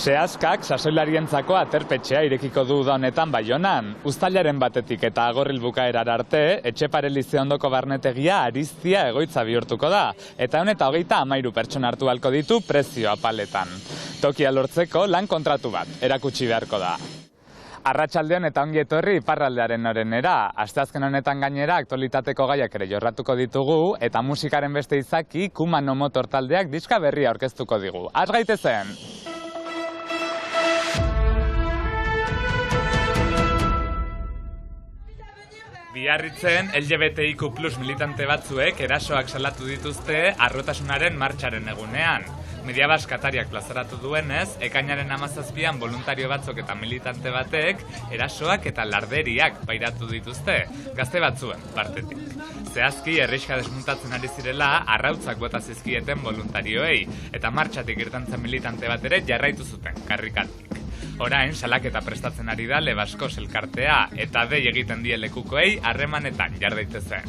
Seaskak sasoilarientzako aterpetxea irekiko du uda honetan Baionan. Uztailaren batetik eta Agorril bukaerara arte, Etxepare Lize ondoko barnetegia Ariztia egoitza bihurtuko da, eta 123 pertsona hartu ahalko ditu prezioa paletan. Tokia lortzeko lan kontratu bat erakutsi beharko da. Arratsaldeon eta ongi etorri iparraldearen orenera. Asteazken honetan gainera aktualitateko gaiak ere jorratuko ditugu eta musikaren beste izaki Kumano Motor taldeak diska berria aurkeztuko digu. Az gaitezen! Biarritzen LGBTIQ+ militante batzuek erasoak salatu dituzte Harrotasunaren martxaren egunean. Mediabas Katariak plazaratu duenez, ekainaren 17an boluntario batzuk eta militante batek erasoak eta larderiak pairatu dituzte, gazte batzuen partetik. Zehazki, herrixka desmuntatzen ari zirela arrautzak bota zizkieten voluntarioei, eta martxatik irtentzen militante bat ere jarraitu zuten karrikatik. Orain, salaketa prestatzen ari da Lebaskos elkartea, eta dei egiten die lekukoei harremanetan jar daitezen.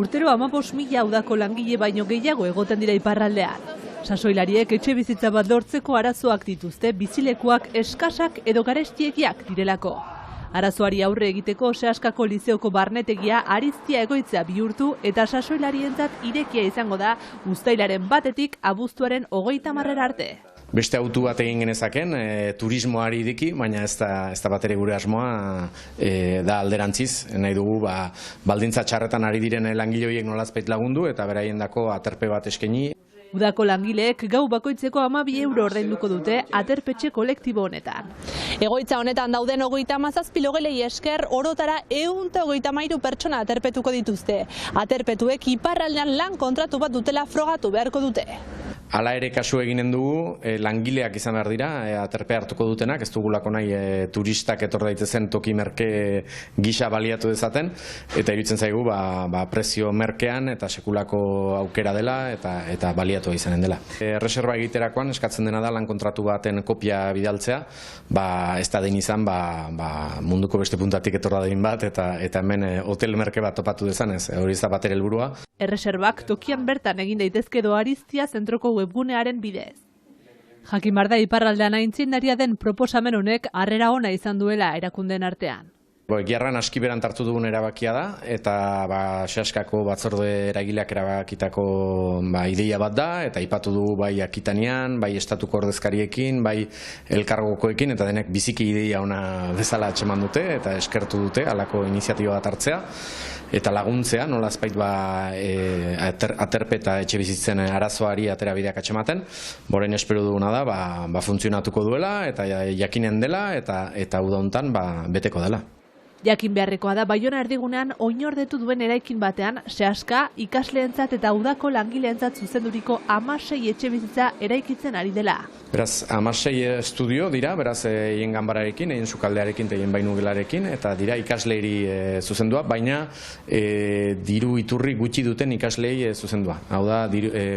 Urtero 15.000 udako langile baino gehiago egoten dira iparraldean. Sasoilariek etxe bizitza bat lortzeko arazoak dituzte, bizilekuak eskasak edo garestiekiak direlako. Arazoari aurre egiteko Seaskako Lizeoko barnetegia Ariztia egoitza bihurtu eta sasoilarientzat irekia izango da uztailaren batetik abuztuaren 30 arte. Beste autu bat egin genezaken, turismoari diki, baina ez da bat ere gure asmoa da alderantziz. Nahi dugu baldintza txarretan ari diren langile horiek nolazpait lagundu eta beraiendako aterpe bat eskaini. Udako langileek gau bakoitzeko 12 euro ordainduko dute aterpetxe kolektibo honetan. Egoitza honetan dauden 37 logelei esker orotara 133 pertsona aterpetuko dituzte. Aterpetuek iparraldean lan kontratu bat dutela frogatu beharko dute. Hala ere kasu eginen dugu, langileak izan behar dira, aterpe hartuko dutenak, ez dugulako nahi turistak etor daitezen toki merke gisa baliatu dezaten, eta iruditzen zaigu prezio merkean eta sekulako aukera dela eta baliatu izanen dela. Reserva egiterakoan eskatzen dena da lan kontratu baten kopia bidaltzea, ez da den izan munduko beste puntatik etor dadin bat eta hemen hotel merke bat topatu dezanez, hori ez da bat ere helburua. Erreserbak tokian bertan egin daitezke edo Ariztia zentroko webgunearen bidez. Jakin behar da iparraldean aitzindaria den proposamen honek harrera ona izan duela erakundeen artean. Egiarran aski beran hartu dugun erabakia da, eta Seaskako batzorde eragileak erabakitako ideia bat da, eta aipatu dugu bai Akitanian, bai estatuko ordezkariekin, bai elkargokoekin, eta denek biziki ideia ona bezala atxeman dute, eta eskertu dute halako iniziatiba bat hartzea, eta laguntzea, nolazpait aterpe eta etxe bizitzen arazoari atera bideak atxematen. Borain espero duguna da, funtzionatuko duela, eta jakinen dela, eta uda hontan beteko dela. Jakin beharrekoa da Baiona erdigunean oinordetu duen eraikin batean Seaska ikasleentzat eta udako langileentzat zuzenduriko 16 etxe bizitza eraikitzen ari dela. Beraz, 16 estudio dira, beraz, hien ganbararekin, hien sukaldearekin eta hien bainugelarekin, eta dira ikasleiri zuzendua, baina diru iturri gutxi duten ikaslei zuzendua. Hau da,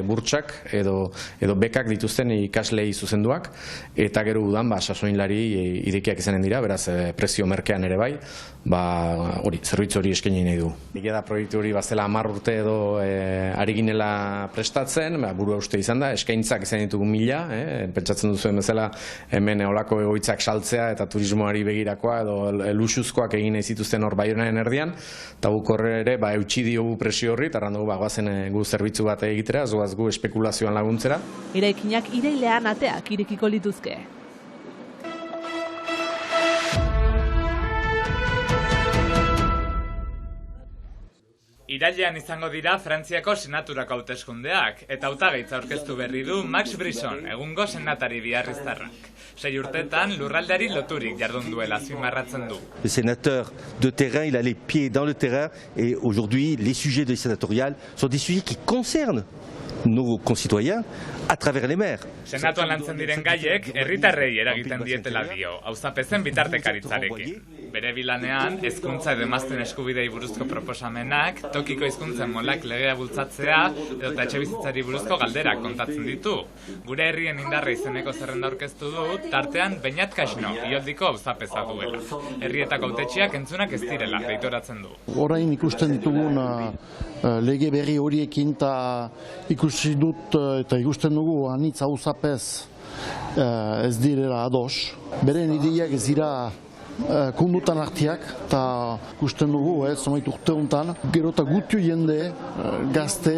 burtsak edo bekak dituzten ikaslei zuzenduak, eta gero udan, sasoinlari irekiak izanen dira, beraz, prezio merkean ere bai, zerbitzu hori eskaini nahi du. Egia da proiektu hori bazela 10 urte edo ari ginela prestatzen, burua uste izan da, eskaintzak izan ditugu 1000, pentsatzen duzuen bezala hemen olako egoitzak saltzea eta turismoari begirakoa edo luxuzkoak egin nahi zituzten hor Baionaren erdian, eta guk horre ere eutsi diogu presio horri, eta errandu goazen gu zerbitzu bat egitera, zoaz gu espekulazioan laguntzera. Eraikinak irailean ateak irekiko lituzke. Irailean izango dira Frantziako senaturako hauteskundeak, eta hautagaitza aurkeztu berri du Max Brisson, egungo senatari biarriztarrak. 6 urtetan lurraldeari loturik jardun duela azpimarratzen du. Le sénateur de terrain, il a les pieds dans le terrain, et aujourd'hui les sujets de sénatorial sont des sujets qui concernent nos concitoyens à travers les maires. Senatuan lantzen diren gaiek herritarrei eragiten dietela dio, auzapezen bitartekaritzarekin. Bere bilanean, hezkuntza edo emazten eskubidei buruzko proposamenak, tokiko hizkuntzen molak legea bultzatzea edo etxebizitzari buruzko galderak kontatzen ditu. Gure herrien indarra izeneko zerrenda aurkeztu du, tartean Beñat Kaxno, Ioldiko auzapeza duela. Herrietako hautetxiak entzunak ez direla, deitoratzen du. Orain ikusten ditugun lege berri horiekin eta ikusi dut eta ikusten dugu anitz auzapez ez direla ados. Beren ideiak ez dira kundutan artiak, eta ikusten dugu, zonbait urte honetan, gero eta gutio jende gazte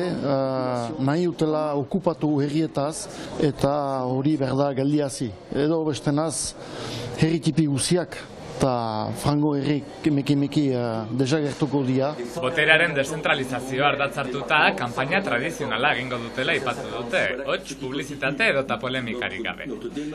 nahi utela okupatu herrietaz, eta hori berda geldiazi. Edo bestenaz, herri tipi guziak, eta frango herrik emeki desagertuko dira. Boterearen deszentralizazioa ardatz hartuta, kanpaina tradizionala egingo dutela aipatu dute. Hots, publizitate edota polemikarik gabe.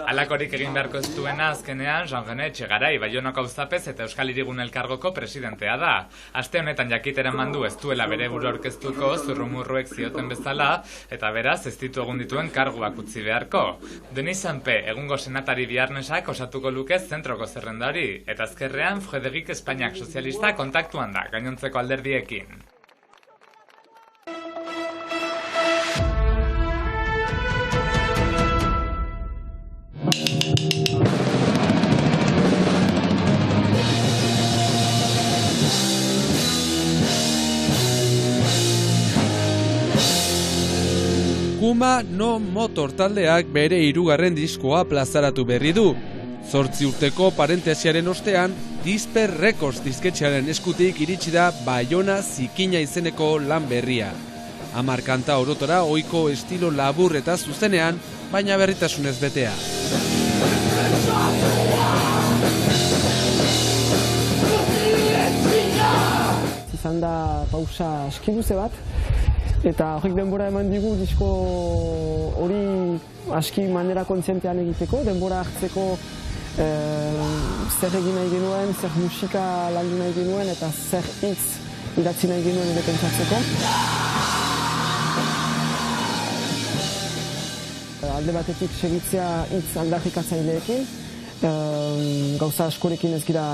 Halakorik egin beharko ez duena azkenean Jean-René Etxegarai, Baionako auzapez eta Euskal Hirigun Elkargoko presidentea da. Aste honetan jakitera mandu ez duela bere buru aurkeztuko, zurrumurruek zioten bezala, eta beraz ez ditu egun dituen karguak utzi beharko. Denis Sanpe, egungo senatari biharnesak osatuko luke zentroko zerrenda hori. Eta azkerrean, Fredegik Espainiak sozialista kontaktuan da, gainontzeko alderdiekin. Kuma No Motor taldeak bere 3. diskoa plazaratu berri du. 8 urteko parentesiaren ostean, Disper Records disketxearen eskutik iritsi da Baiona Zikina izeneko lan berria. 10 kanta orotora ohiko estilo labur eta zuzenean, baina berritasunez betea. Izan da pausa aski luze bat, eta horrek denbora eman digu disko hori aski manera kontzientean egiteko, denbora hartzeko zer egin nahi genuen, zer musika landu nahi genuen eta zer hitz idatzi nahi genuen ere pentsatzeko. Alde batetik segitzea hitz aldarrikatzaileekin, gauza askorekin ez gira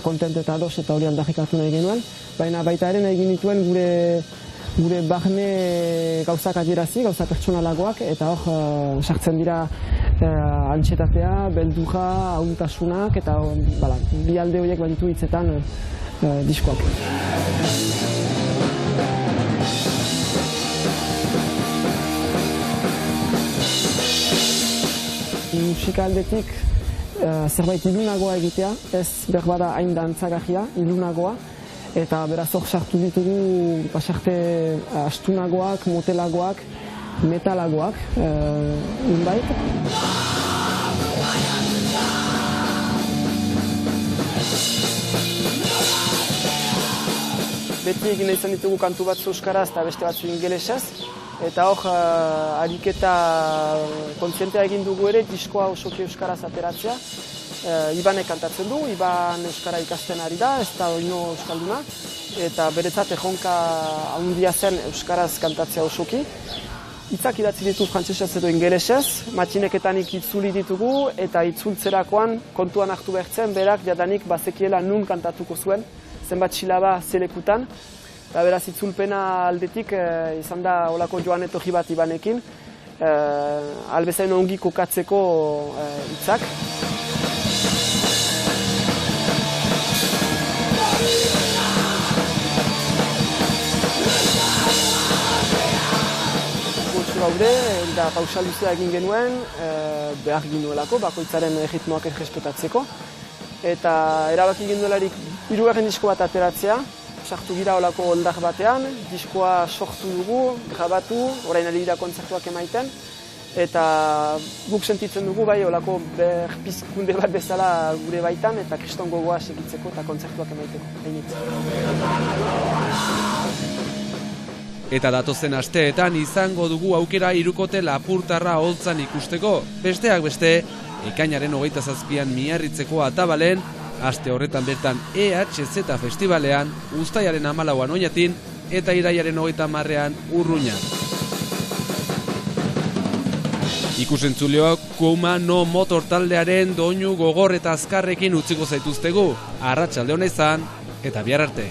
kontent eta ados eta hori aldarrikatu nahi genuen, baina baita ere nahi genituen gure barne gauzak adierazi, gauza pertsonalagoak, eta hor sartzen dira antxetatea, beldurra, ahultasunak, eta bi alde horiek baditu hitzetan diskoak. Musika aldetik zerbait ilunagoa egitea, ez berbada hain dantzagarria, ilunagoa, eta beraz hor sartu ditugu pasarte astunagoak, motelagoak, metalagoak, unbait. Beti egin izan ditugu kantu batzu euskaraz eta beste batzu ingelesez, eta hor ariketa kontzientea egin dugu ere diskoa osoki euskaraz ateratzea. Ibanek kantatzen du, Iban euskara ikasten ari da, ez da oino euskalduna, eta beretzat erronka handia zen euskaraz kantatzea osoki. Hitzak idatzi ditu frantsesez edo ingelesez, matxineketanik itzuli ditugu, eta itzultzerakoan kontuan hartu behartzen, berak jadanik bazekiela nun kantatuko zuen, zenbat silaba zelekutan, eta beraz itzulpena aldetik izan da olako joan etorri bat Ibanekin, albezain ongi kokatzeko hitzak. Gaude, eta pausa luzea egin genuen, behar ginuelako, bakoitzaren ritmoak errespetatzeko. Eta erabaki genuelarik 3. disko bat ateratzea, sartu gira olako oldar batean, diskoa sortu dugu, grabatu, orain ari dira kontzertuak emaiten, eta guk sentitzen dugu bai olako berpizkunde bat bezala gure baitan, eta kriston gogoa segitzeko eta kontzertuak emaiteko. Eta datozen asteetan izango dugu aukera hirukote lapurtarra holtzan ikusteko. Besteak beste, ekainaren 27an Miarritzeko Atabalen, aste horretan bertan EHZ Festivalean, uztailaren 14an Oñatin eta irailaren 30an Urruñan. Ikusentzuleok Kuma No Motor taldearen doinu gogor eta azkarrekin utziko zaituztegu. Arratsalde ona izan eta bihar arte.